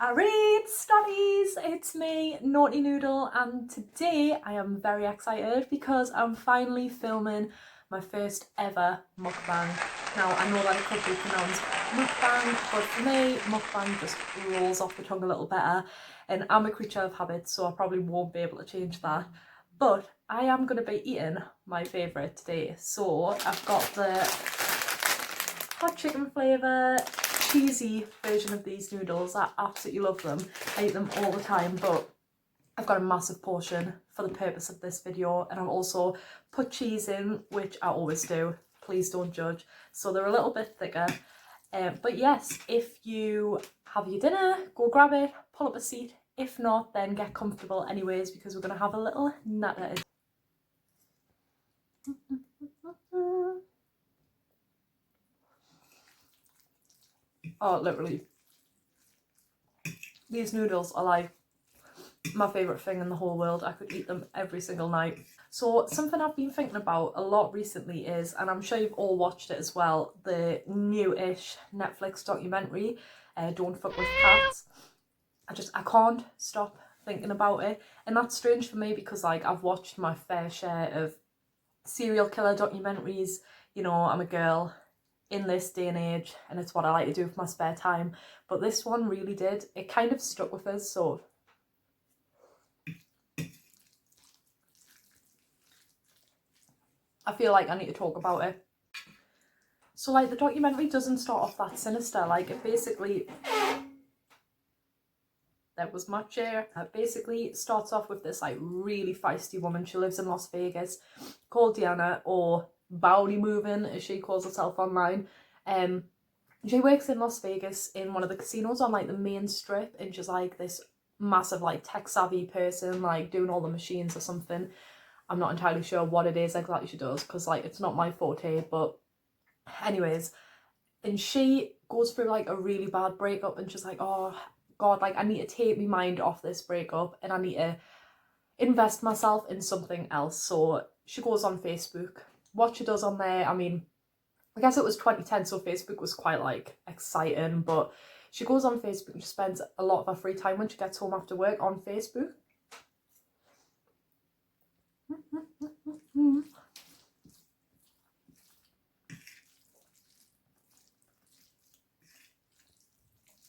Alright, Stotties, it's me, Naughty Noodle, and today I am very excited because I'm finally filming my first ever mukbang. Now, I know that it could be pronounced mukbang, but for me, mukbang just rolls off the tongue a little better, and I'm a creature of habit, so I probably won't be able to change that. But I am going to be eating my favourite today, so I've got the hot chicken flavour cheesy version of these noodles. I absolutely love them. I eat them all the time, but I've got a massive portion for the purpose of this video, and I've also put cheese in, which I always do. Please don't judge. So they're a little bit thicker. But yes, if you have your dinner, go grab it, pull up a seat. If not, then get comfortable anyways, because we're going to have a little natter. Oh, literally. These noodles are like my favourite thing in the whole world. I could eat them every single night. So something I've been thinking about a lot recently is, and I'm sure you've all watched it as well, the new-ish Netflix documentary, Don't Fuck With Cats. I can't stop thinking about it. And that's strange for me because like I've watched my fair share of serial killer documentaries. You know, I'm a girl in this day and age, and it's what I like to do with my spare time. But this one really did. It kind of stuck with us, so I feel like I need to talk about it. So like the documentary doesn't start off that sinister. Like it basically, that was my chair. It basically starts off with this like really feisty woman. She lives in Las Vegas, called Deanna, or Bowdy Moving as she calls herself online. She works in Las Vegas in one of the casinos on like the main strip, and she's like this massive like tech savvy person, like doing all the machines or something. I'm not entirely sure what it is exactly she does, because like it's not my forte, but anyways. And she goes through like a really bad breakup, and she's like, oh god, like I need to take my mind off this breakup and I need to invest myself in something else. So she goes on Facebook. What she does on there, I mean, I guess it was 2010, so Facebook was quite like exciting, but she goes on Facebook and she spends a lot of her free time when she gets home after work on Facebook.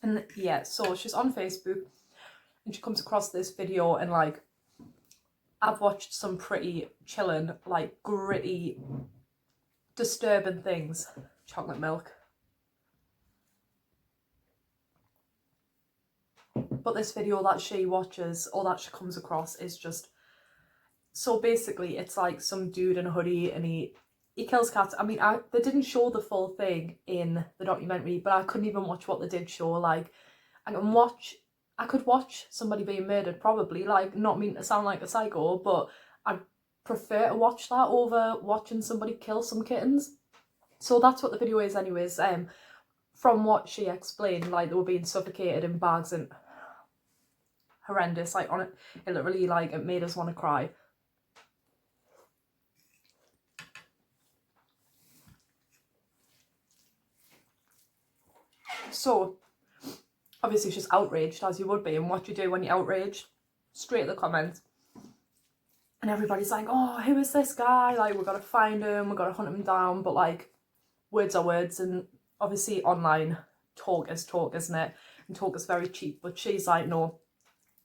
And yeah, so she's on Facebook and she comes across this video, and like I've watched some pretty chilling, like gritty, disturbing things. Chocolate milk. But this video that she watches, or that she comes across, is just, so basically it's like some dude in a hoodie and he kills cats. I mean, they didn't show the full thing in the documentary, but I couldn't even watch what they did show. Like I could watch somebody being murdered, probably, like, not mean to sound like a psycho, but I'd prefer to watch that over watching somebody kill some kittens. So that's what the video is anyways. From what she explained, like they were being suffocated in bags, and horrendous. Like on it literally, like, it made us want to cry. So obviously she's outraged, as you would be, and what you do when you're outraged, straight to the comments. And everybody's like, oh, who is this guy? Like, we've got to find him, we've got to hunt him down. But like, words are words, and obviously online talk is talk, isn't it? And talk is very cheap. But she's like, no,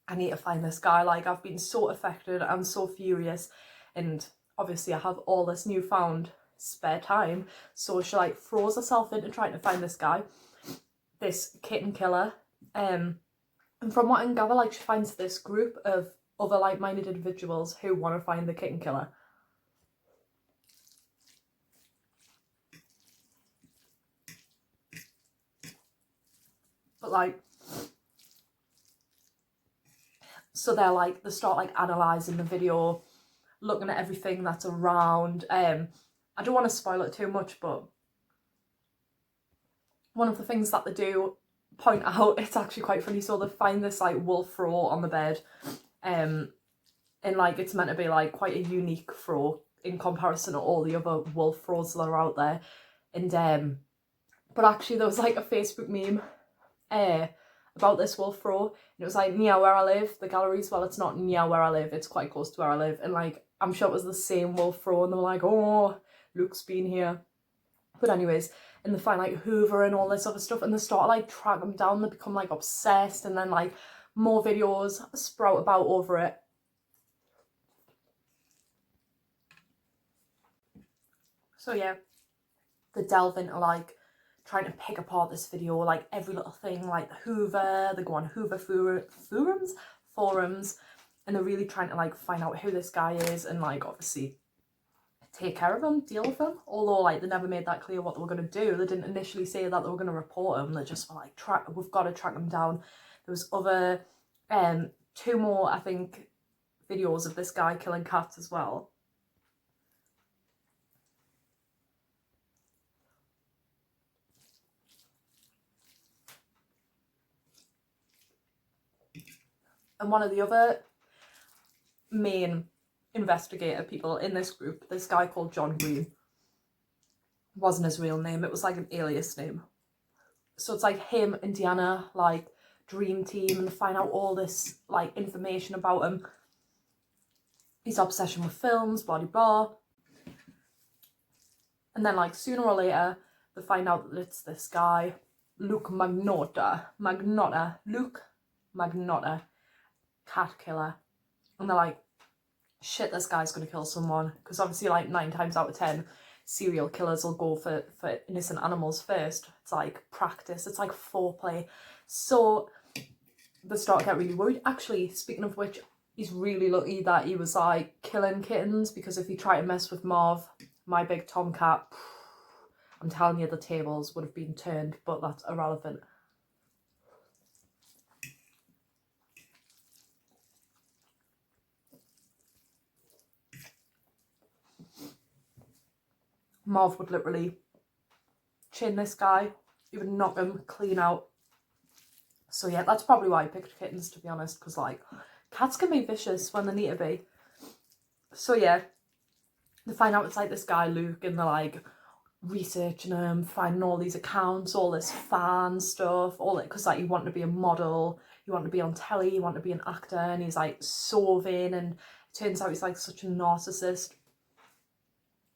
I need to find this guy. Like, I've been so affected, I'm so furious, and obviously I have all this newfound spare time. So she like throws herself into trying to find this guy, this kitten killer. And from what I can gather, like, she finds this group of other like-minded individuals who want to find the kitten killer. But like, so they start like analysing the video, looking at everything that's around. I don't want to spoil it too much, but one of the things that they do point out, it's actually quite funny. So they find this like wolf throat on the bed, and like it's meant to be like quite a unique throat in comparison to all the other wolf throats that are out there. And but actually there was like a Facebook meme about this wolf row, and it was like near where I live. The galleries, well, it's not near where I live, it's quite close to where I live, and like I'm sure it was the same wolf row, and they were like, oh, Luke's been here. But anyways, and they find like Hoover and all this other stuff, and they start to like track them down. They become like obsessed, and then like more videos sprout about over it. So yeah, they delve into like trying to pick apart this video, like every little thing, like the Hoover. They go on Hoover forums, and they're really trying to like find out who this guy is, and like obviously take care of him, deal with him. Although like they never made that clear what they were going to do. They didn't initially say that they were going to report him. They just were like, we've got to track him down. There was other 2 more, I think, videos of this guy killing cats as well. And one of the other main investigator people in this group, this guy called John Green, wasn't his real name, it was like an alias name. So it's like him and Deanna, like dream team, and find out all this like information about him, his obsession with films, blah blah. And then like sooner or later they find out that it's this guy, Luke Magnotta, cat killer. And they're like, shit, this guy's gonna kill someone, because obviously like 9 times out of 10 serial killers will go for innocent animals first. It's like practice, it's like foreplay. So they start to get really worried. Actually, speaking of which, he's really lucky that he was like killing kittens, because if he tried to mess with Marv, my big tomcat, I'm telling you, the tables would have been turned, but that's irrelevant. Marv would literally chin this guy, he would knock him clean out. So yeah, that's probably why I picked kittens, to be honest, because like cats can be vicious when they need to be. So yeah, they find out it's like this guy Luke, and they're like researching him, finding all these accounts, all this fan stuff, all it, because like you want to be a model, you want to be on telly, you want to be an actor, and he's like so vain, and it turns out he's like such a narcissist.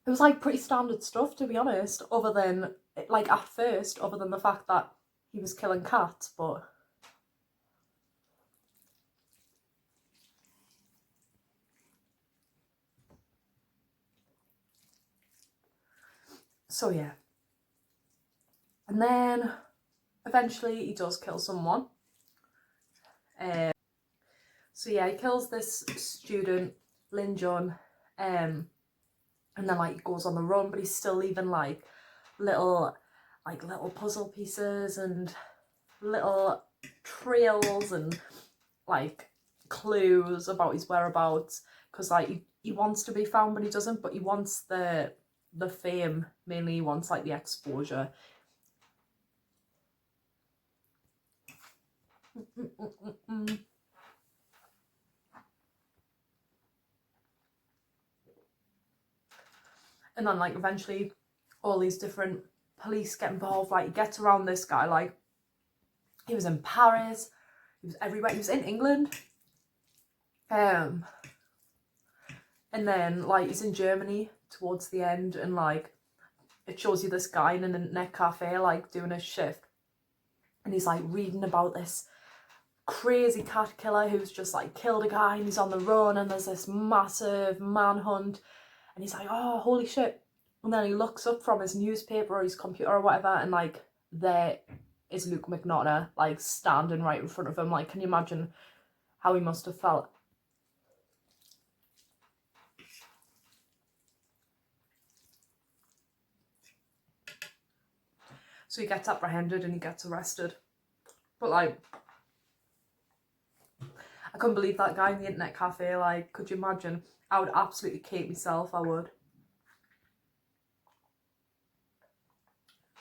It was like pretty standard stuff, to be honest, other than like at first, other than the fact that he was killing cats. But so yeah, and then eventually he does kill someone. So yeah, he kills this student, Lin Jun, and then like he goes on the run, but he's still leaving like little puzzle pieces and little trails and like clues about his whereabouts, because like he wants to be found, but he doesn't. But he wants the fame, mainly he wants like the exposure. And then like eventually all these different police get involved. Like he gets around this guy, like he was in Paris, he was everywhere, he was in England, and then like he's in Germany towards the end, and like it shows you this guy in an internet cafe like doing his shift, and he's like reading about this crazy cat killer who's just like killed a guy, and he's on the run, and there's this massive manhunt. And he's like, oh, holy shit. And then he looks up from his newspaper or his computer or whatever, and like there is Luke Magnotta like standing right in front of him. Like, can you imagine how he must have felt? So he gets apprehended and he gets arrested. But like, I couldn't believe that guy in the internet cafe. Like, could you imagine? I would absolutely hate myself, I would.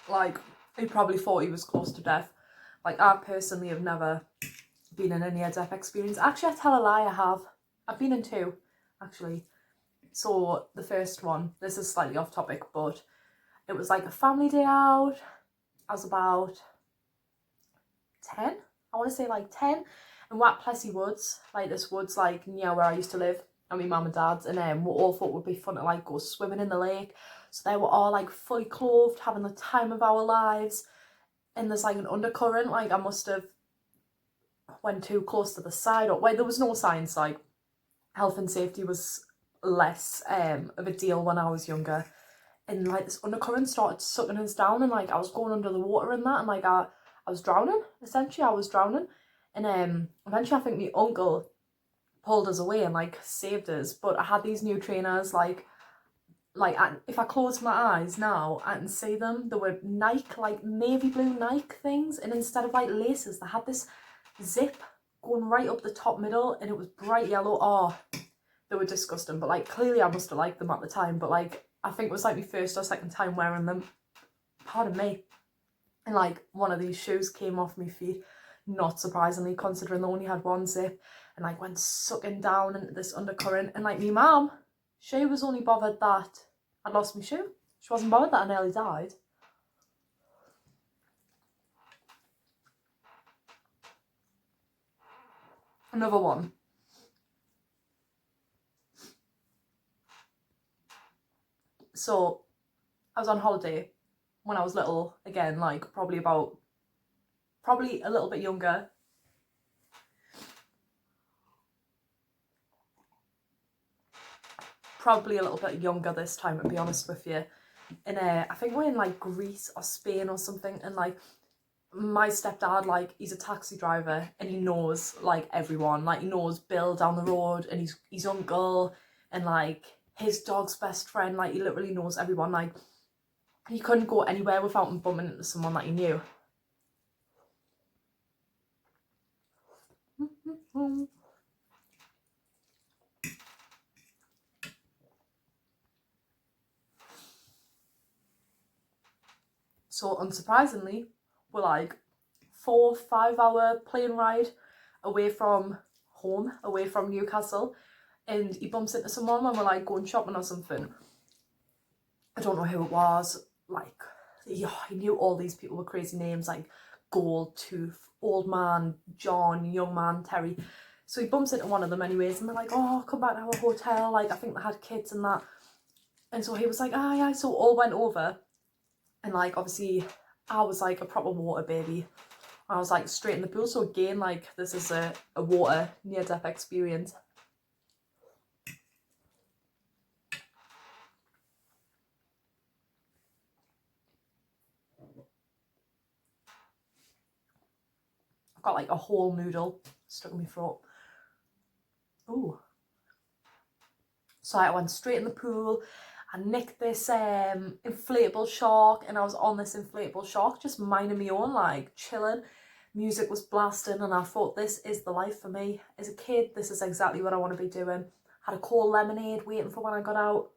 Like, he probably thought he was close to death. Like, I personally have never been in a near-death experience. Actually, I tell a lie, I have. I've been in 2, actually. So, the first one, this is slightly off topic, but it was like a family day out. I was about 10, I want to say like 10, in Wat Plessy Woods, like this woods like near where I used to live, and my mum and dad's, and we all thought it would be fun to like go swimming in the lake. So they were all like fully clothed, having the time of our lives, and there's like an undercurrent, like I must have went too close to the side, or well, there was no signs, like health and safety was less of a deal when I was younger, and like this undercurrent started sucking us down, and like I was going under the water and that, and like I was drowning, essentially I was drowning, and eventually I think my uncle pulled us away and like saved us, but I had these new trainers, like if I close my eyes now I can see them. They were Nike, like navy blue Nike things, and instead of like laces they had this zip going right up the top middle, and it was bright yellow. Oh, they were disgusting, but like clearly I must have liked them at the time, but like I think it was like my first or second time wearing them, pardon me, and like one of these shoes came off my feet, not surprisingly considering they only had one zip, and like went sucking down into this undercurrent, and like my mum, she was only bothered that I'd lost my shoe. She wasn't bothered that I nearly died. Another one. So I was on holiday when I was little, again, like probably a little bit younger. Probably a little bit younger this time, to be honest with you. And I think we're in like Greece or Spain or something, and like my stepdad, like he's a taxi driver, and he knows like everyone, like he knows Bill down the road, and his uncle, and like his dog's best friend, like he literally knows everyone. Like he couldn't go anywhere without him bumping into someone that he knew. So unsurprisingly, we're like 4-5 hour plane ride away from home, away from Newcastle, and he bumps into someone when we're like going shopping or something. I don't know who it was, like he knew all these people with crazy names like Gold Tooth, Old Man John, Young Man Terry. So he bumps into one of them anyways, and they're like, oh, come back to our hotel, like I think they had kids and that. And so he was like, ah, yeah, so all went over, and like obviously I was like a proper water baby. I was like straight in the pool, so again, like this is a water near-death experience. I've got like a whole noodle stuck in my throat. Ooh. So I went straight in the pool. I nicked this inflatable shark, and I was on this inflatable shark just minding my own, like chilling. Music was blasting, and I thought, this is the life for me. As a kid, this is exactly what I want to be doing. Had a cold lemonade waiting for when I got out.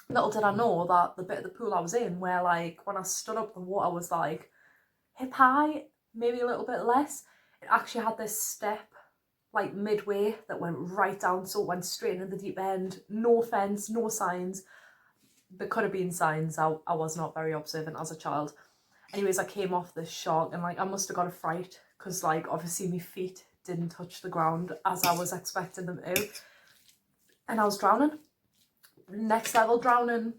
Little did I know that the bit of the pool I was in, where like when I stood up, the water was like hip high, maybe a little bit less. It actually had this step like midway that went right down, so it went straight into the deep end. No fence, no signs. There could have been signs. I was not very observant as a child. Anyways, I came off this shark, and like I must have got a fright, because like obviously my feet didn't touch the ground as I was expecting them to, and I was drowning. Next level drowning,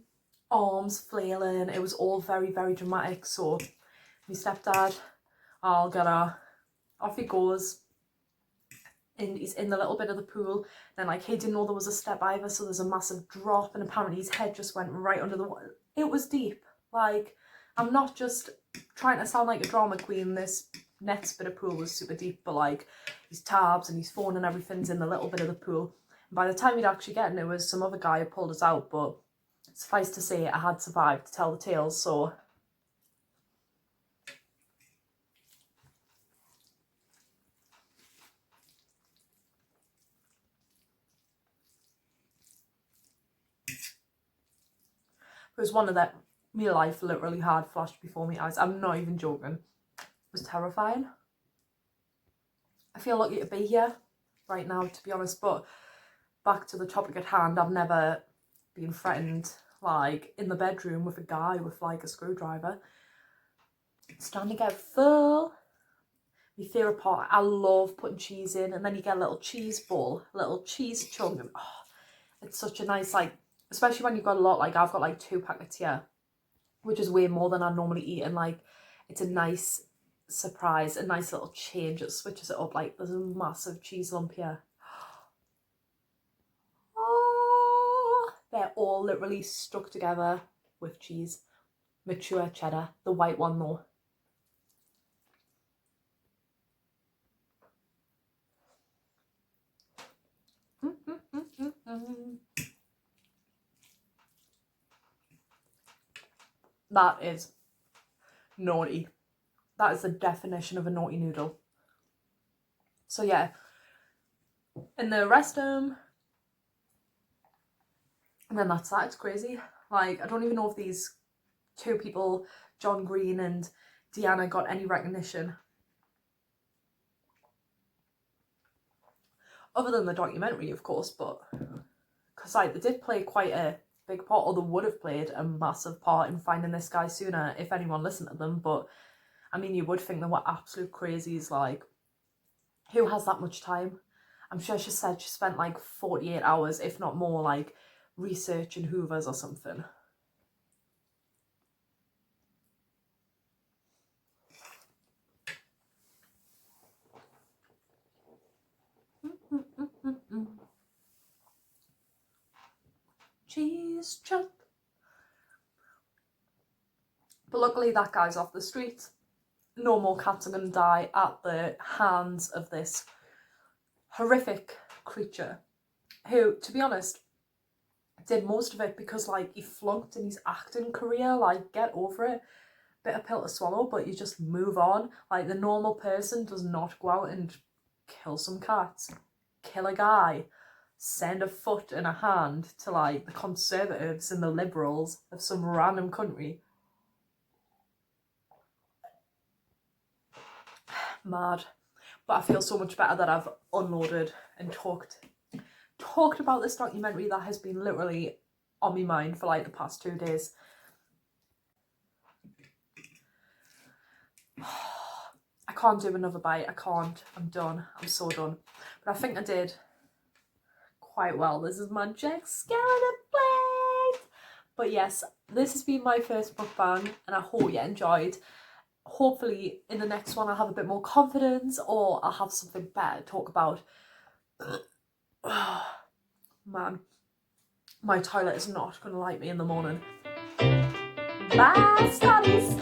arms flailing. It was all very, very dramatic. So my stepdad, I'll get her, off he goes, and he's in the little bit of the pool. Then like he didn't know there was a step either, so there's a massive drop, and apparently his head just went right under the water. It was deep. Like, I'm not just trying to sound like a drama queen. This next bit of pool was super deep, but like his tabs and his phone and everything's in the little bit of the pool. By the time we'd actually get in, it was some other guy who pulled us out, but suffice to say, I had survived to tell the tales, so. It was one of that, my life literally had flashed before my eyes. I'm not even joking. It was terrifying. I feel lucky to be here right now, to be honest, but back to the topic at hand, I've never been threatened like in the bedroom with a guy with like a screwdriver. Starting to get full. My favourite part, I love putting cheese in, and then you get a little cheese ball, a little cheese chunk. And, oh, it's such a nice, like, especially when you've got a lot, like I've got like 2 packets here, which is way more than I normally eat, and like it's a nice surprise, a nice little change. It switches it up. Like there's a massive cheese lump here. Oh, they're all literally stuck together with cheese. Mature cheddar, the white one though. That is naughty. That is the definition of a naughty noodle. So yeah, and the rest of them, and then that's that. It's crazy. Like I don't even know if these 2 people, John Green and Deanna, got any recognition other than the documentary, of course, but because like they did play quite a big part, or they would have played a massive part in finding this guy sooner if anyone listened to them. But I mean, you would think they were absolute crazies. Like, who has that much time? I'm sure she said she spent like 48 hours, if not more, like researching Hoovers or something. Cheese chunk. But luckily that guy's off the street. No more cats are going to die at the hands of this horrific creature who, to be honest, did most of it because like he flunked in his acting career. Like, get over it. Bitter pill to swallow, but you just move on. Like, the normal person does not go out and kill some cats, kill a guy, send a foot and a hand to like the Conservatives and the Liberals of some random country. Mad. But I feel so much better that I've unloaded and talked about this documentary that has been literally on my mind for like the past 2 days. I can't do another bite. I can't. I'm done. I'm so done. But I think I did quite well. This is my Jack Skeleton plate. But yes, this has been my first mukbang, and I hope you enjoyed. Hopefully in the next one I'll have a bit more confidence, or I'll have something better to talk about. Man, my toilet is not going to like me in the morning. Bye, Scotties.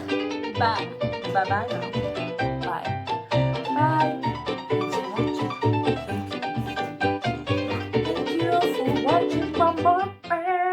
Bye. Bye-bye now.